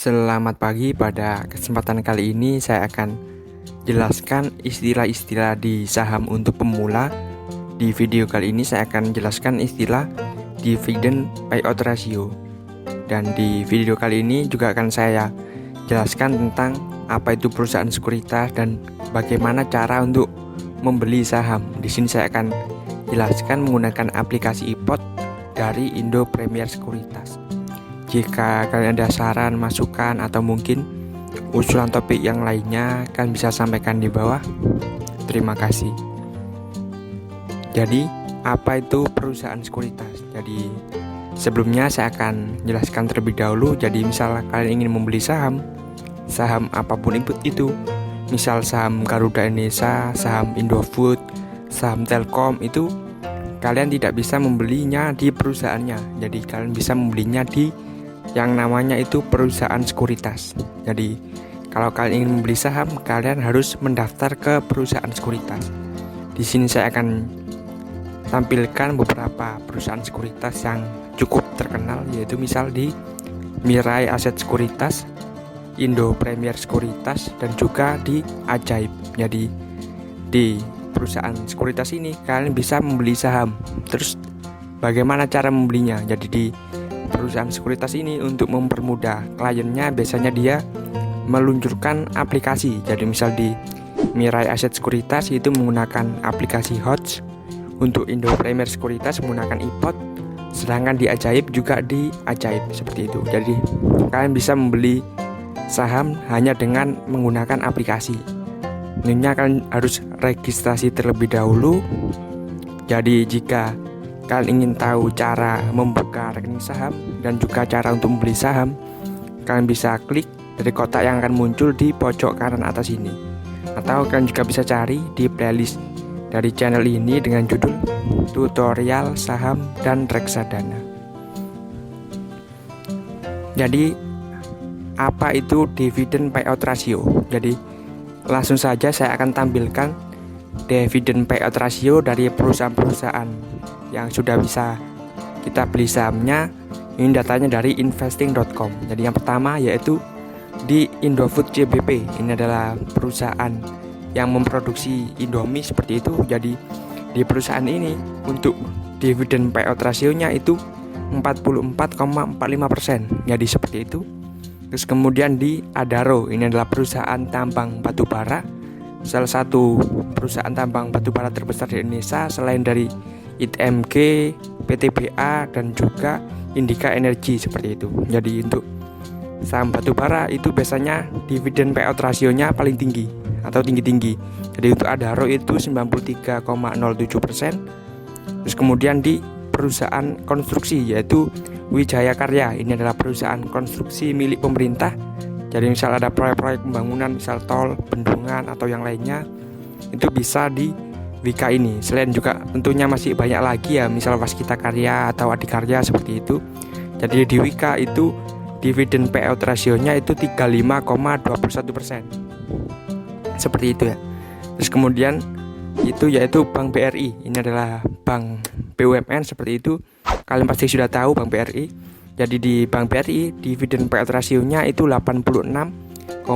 Selamat pagi. Pada kesempatan kali ini saya akan jelaskan istilah-istilah di saham untuk pemula. Di video kali ini saya akan jelaskan istilah dividend payout ratio. Dan di video kali ini juga akan saya jelaskan tentang apa itu perusahaan sekuritas dan bagaimana cara untuk membeli saham. Di sini saya akan jelaskan menggunakan aplikasi iPod dari Indo Premier Sekuritas. Jika kalian ada saran, masukan, atau mungkin usulan topik yang lainnya, kalian bisa sampaikan di bawah. Terima kasih. Jadi, apa itu perusahaan sekuritas? Jadi, sebelumnya saya akan jelaskan terlebih dahulu. Jadi, misalnya kalian ingin membeli saham apapun itu, misal saham Garuda Indonesia, saham Indofood, saham Telkom, itu kalian tidak bisa membelinya di perusahaannya. Jadi, kalian bisa membelinya di yang namanya itu perusahaan sekuritas. Jadi kalau kalian ingin membeli saham, kalian harus mendaftar ke perusahaan sekuritas. Di sini saya akan tampilkan beberapa perusahaan sekuritas yang cukup terkenal, yaitu misal di Mirai Aset Sekuritas, Indo Premier Sekuritas, dan juga di Ajaib. Jadi di perusahaan sekuritas ini kalian bisa membeli saham. Terus bagaimana cara membelinya? Jadi di perusahaan sekuritas ini untuk mempermudah kliennya, biasanya dia meluncurkan aplikasi. Jadi misal di Mirai Aset Sekuritas itu menggunakan aplikasi HOTS, untuk Indo Premier Sekuritas menggunakan iPod, sedangkan di Ajaib juga di Ajaib seperti itu. Jadi kalian bisa membeli saham hanya dengan menggunakan aplikasi. Tentunya kalian harus registrasi terlebih dahulu. Jadi jika kalian ingin tahu cara membuka rekening saham dan juga cara untuk membeli saham, kalian bisa klik dari kotak yang akan muncul di pojok kanan atas ini. Atau kalian juga bisa cari di playlist dari channel ini dengan judul Tutorial Saham dan Reksadana. Jadi, apa itu dividend payout ratio? Jadi, langsung saja saya akan tampilkan dividend payout ratio dari perusahaan-perusahaan yang sudah bisa kita beli sahamnya. Ini datanya dari investing.com. Jadi yang pertama yaitu di Indofood CBP. Ini adalah perusahaan yang memproduksi Indomie seperti itu. Jadi di perusahaan ini untuk dividend payout rasionya itu 44,45%. Jadi seperti itu. Terus kemudian di Adaro, ini adalah perusahaan tambang batubara, salah satu perusahaan tambang batubara terbesar di Indonesia selain dari ITMG, PTBA, dan juga Indika Energi seperti itu. Jadi untuk saham batubara itu biasanya dividen payout rasionya paling tinggi atau tinggi-tinggi. Jadi untuk Adaro itu 93,07%. Terus kemudian di perusahaan konstruksi yaitu Wijaya Karya. Ini adalah perusahaan konstruksi milik pemerintah. Jadi misal ada proyek-proyek pembangunan, misal tol, bendungan, atau yang lainnya, itu bisa di Wika ini. Selain juga tentunya masih banyak lagi ya, misal Waskita Karya atau Adikarya seperti itu. Jadi di Wika itu dividend payout rasionya itu 35,21%. Seperti itu ya. Terus kemudian itu yaitu Bank BRI. Ini adalah bank BUMN seperti itu. Kalian pasti sudah tahu Bank BRI. Jadi di Bank BRI dividend payout rasionya itu 86,99%.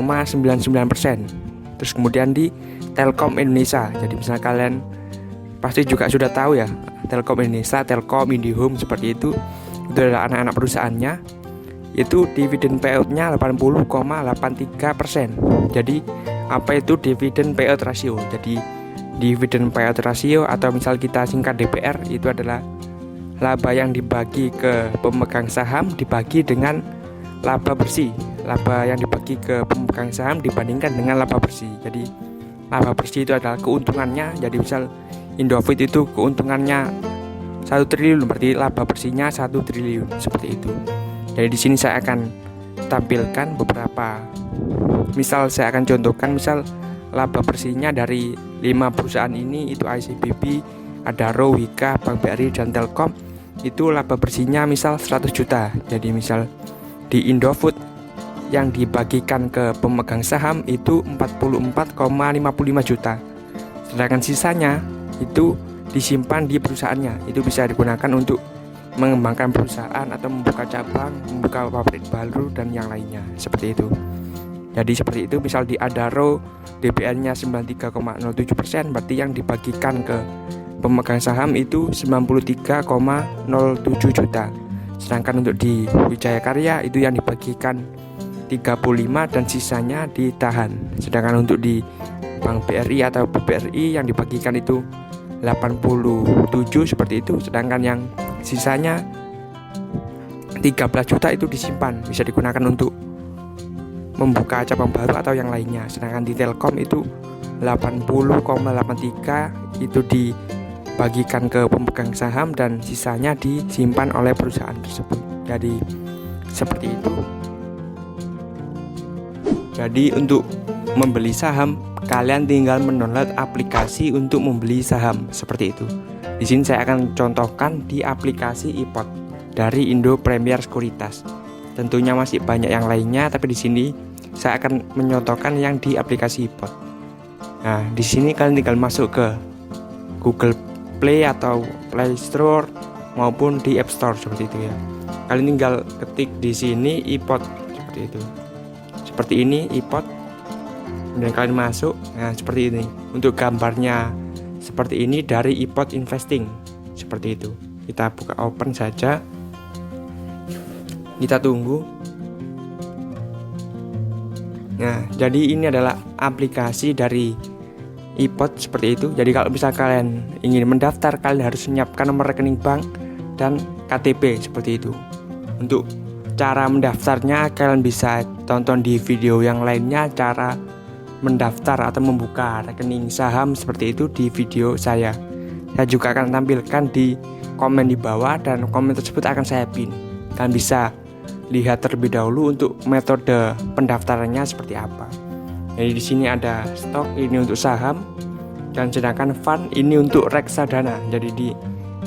Terus kemudian di Telkom Indonesia. Jadi misalnya kalian pasti juga sudah tahu ya, Telkom Indonesia, Telkom, IndiHome seperti itu. Itu adalah anak-anak perusahaannya. Itu dividen payoutnya 80,83%. Jadi apa itu dividen payout ratio? Jadi dividen payout ratio atau misal kita singkat DPR itu adalah laba yang dibagi ke pemegang saham dibagi dengan laba bersih. Laba yang dibagi ke pemegang saham dibandingkan dengan laba bersih. Jadi laba bersih itu adalah keuntungannya. Jadi misal Indofood itu keuntungannya 1 triliun, berarti laba bersihnya 1 triliun seperti itu. Jadi di sini saya akan tampilkan beberapa. Misal saya akan contohkan, misal laba bersihnya dari 5 perusahaan ini itu ICBP, Adaro, Wika, Bank BRI, dan Telkom. Itu laba bersihnya misal 100 juta. Jadi misal di Indofood yang dibagikan ke pemegang saham itu 44,55 juta. Sedangkan sisanya itu disimpan di perusahaannya. Itu bisa digunakan untuk mengembangkan perusahaan atau membuka cabang, membuka pabrik baru dan yang lainnya seperti itu. Jadi seperti itu, misal di Adaro DPR-nya 93,07%, berarti yang dibagikan ke pemegang saham itu 93,07 juta. Sedangkan untuk di Wijaya Karya itu yang dibagikan 35 dan sisanya ditahan. Sedangkan untuk di Bank BRI atau BBRI yang dibagikan itu 87 seperti itu. Sedangkan yang sisanya 13 juta itu disimpan, bisa digunakan untuk membuka cabang baru atau yang lainnya. Sedangkan di Telkom itu 80,83 itu dibagikan ke pemegang saham dan sisanya disimpan oleh perusahaan tersebut. Jadi seperti itu. Jadi untuk membeli saham, kalian tinggal mendownload aplikasi untuk membeli saham seperti itu. Di sini saya akan contohkan di aplikasi iPod dari Indo Premier Sekuritas. Tentunya masih banyak yang lainnya, tapi di sini saya akan menyontohkan yang di aplikasi iPod. Nah, di sini kalian tinggal masuk ke Google Play atau Play Store maupun di App Store seperti itu ya. Kalian tinggal ketik di sini iPod seperti itu. Seperti ini iPod. Kemudian kalian masuk, nah seperti ini. Untuk gambarnya seperti ini dari iPod Investing seperti itu. Kita buka open saja. Kita tunggu. Nah, jadi ini adalah aplikasi dari iPod seperti itu. Jadi kalau bisa kalian ingin mendaftar, kalian harus menyiapkan nomor rekening bank dan KTP seperti itu. Untuk cara mendaftarnya kalian bisa tonton di video yang lainnya, cara mendaftar atau membuka rekening saham seperti itu di video saya. Saya juga akan tampilkan di komen di bawah dan komen tersebut akan saya pin. Kalian bisa lihat terlebih dahulu untuk metode pendaftarannya seperti apa. Jadi di sini ada stok, ini untuk saham, dan sedangkan fund ini untuk reksadana. Jadi di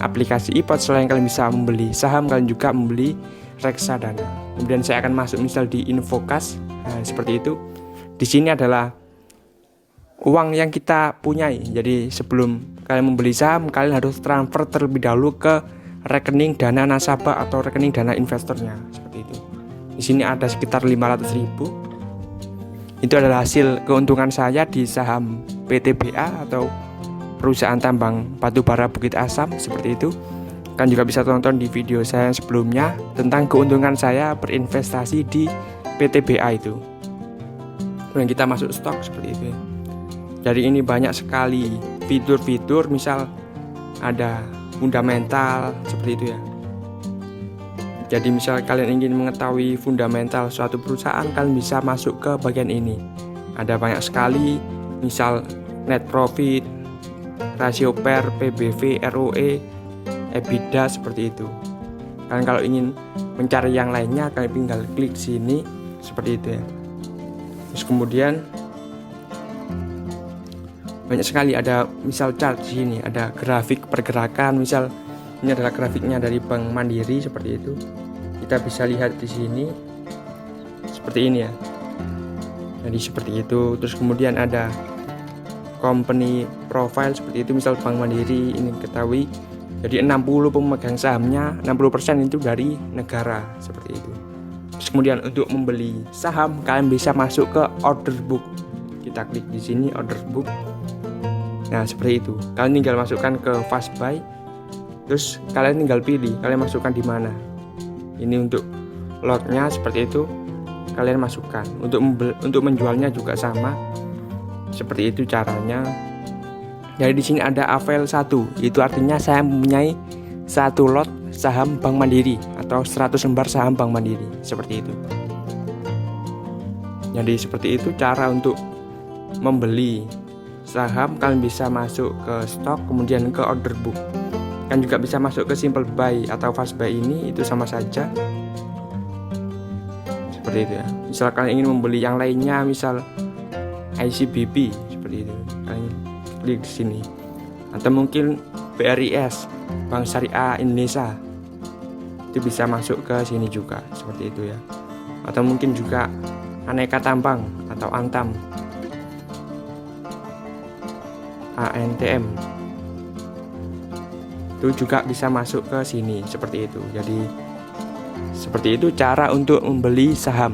aplikasi iPod selain kalian bisa membeli saham, kalian juga membeli reksadana. Kemudian saya akan masuk misal di Infokas, nah, seperti itu. Di sini adalah uang yang kita punyai. Jadi sebelum kalian membeli saham, kalian harus transfer terlebih dahulu ke rekening dana nasabah atau rekening dana investornya seperti itu. Di sini ada sekitar 500.000. Itu adalah hasil keuntungan saya di saham PTBA atau perusahaan tambang batubara Bukit Asam seperti itu. Kalian juga bisa tonton di video saya sebelumnya tentang keuntungan saya berinvestasi di PTBA itu. Kemudian kita masuk stok seperti itu ya. Jadi ini banyak sekali fitur-fitur, misal ada fundamental seperti itu ya. Jadi misal kalian ingin mengetahui fundamental suatu perusahaan, kalian bisa masuk ke bagian ini. Ada banyak sekali, misal net profit, rasio PER, PBV, ROE, EBITDA seperti itu. Kalian kalau ingin mencari yang lainnya, kalian tinggal klik sini seperti itu ya. Terus kemudian banyak sekali ada misal chart di sini, ada grafik pergerakan, misal ini adalah grafiknya dari Bank Mandiri seperti itu. Kita bisa lihat di sini seperti ini ya. Jadi seperti itu. Terus kemudian ada company profile seperti itu, misal Bank Mandiri ini ketahui. Jadi 60 pemegang sahamnya, 60% itu dari negara seperti itu. Terus kemudian untuk membeli saham, kalian bisa masuk ke order book. Kita klik di sini order book. Nah seperti itu. Kalian tinggal masukkan ke fast buy. Terus kalian tinggal pilih kalian masukkan di mana. Ini untuk lotnya seperti itu. Kalian masukkan. Untuk menjualnya juga sama. Seperti itu caranya. Jadi di sini ada avail 1. Itu artinya saya mempunyai 1 lot saham Bank Mandiri atau 100 lembar saham Bank Mandiri seperti itu. Jadi seperti itu cara untuk membeli saham. Kalian bisa masuk ke stok, kemudian ke order book. Kalian juga bisa masuk ke simple buy atau fast buy, ini itu sama saja seperti itu ya. Misal kalian ingin membeli yang lainnya, misal ICBP seperti itu, kalian klik di sini. Atau mungkin BRIS, Bank Syariah Indonesia, itu bisa masuk ke sini juga seperti itu ya. Atau mungkin juga Aneka Tambang atau Antam, ANTM. itu juga bisa masuk ke sini seperti itu. Jadi seperti itu cara untuk membeli saham.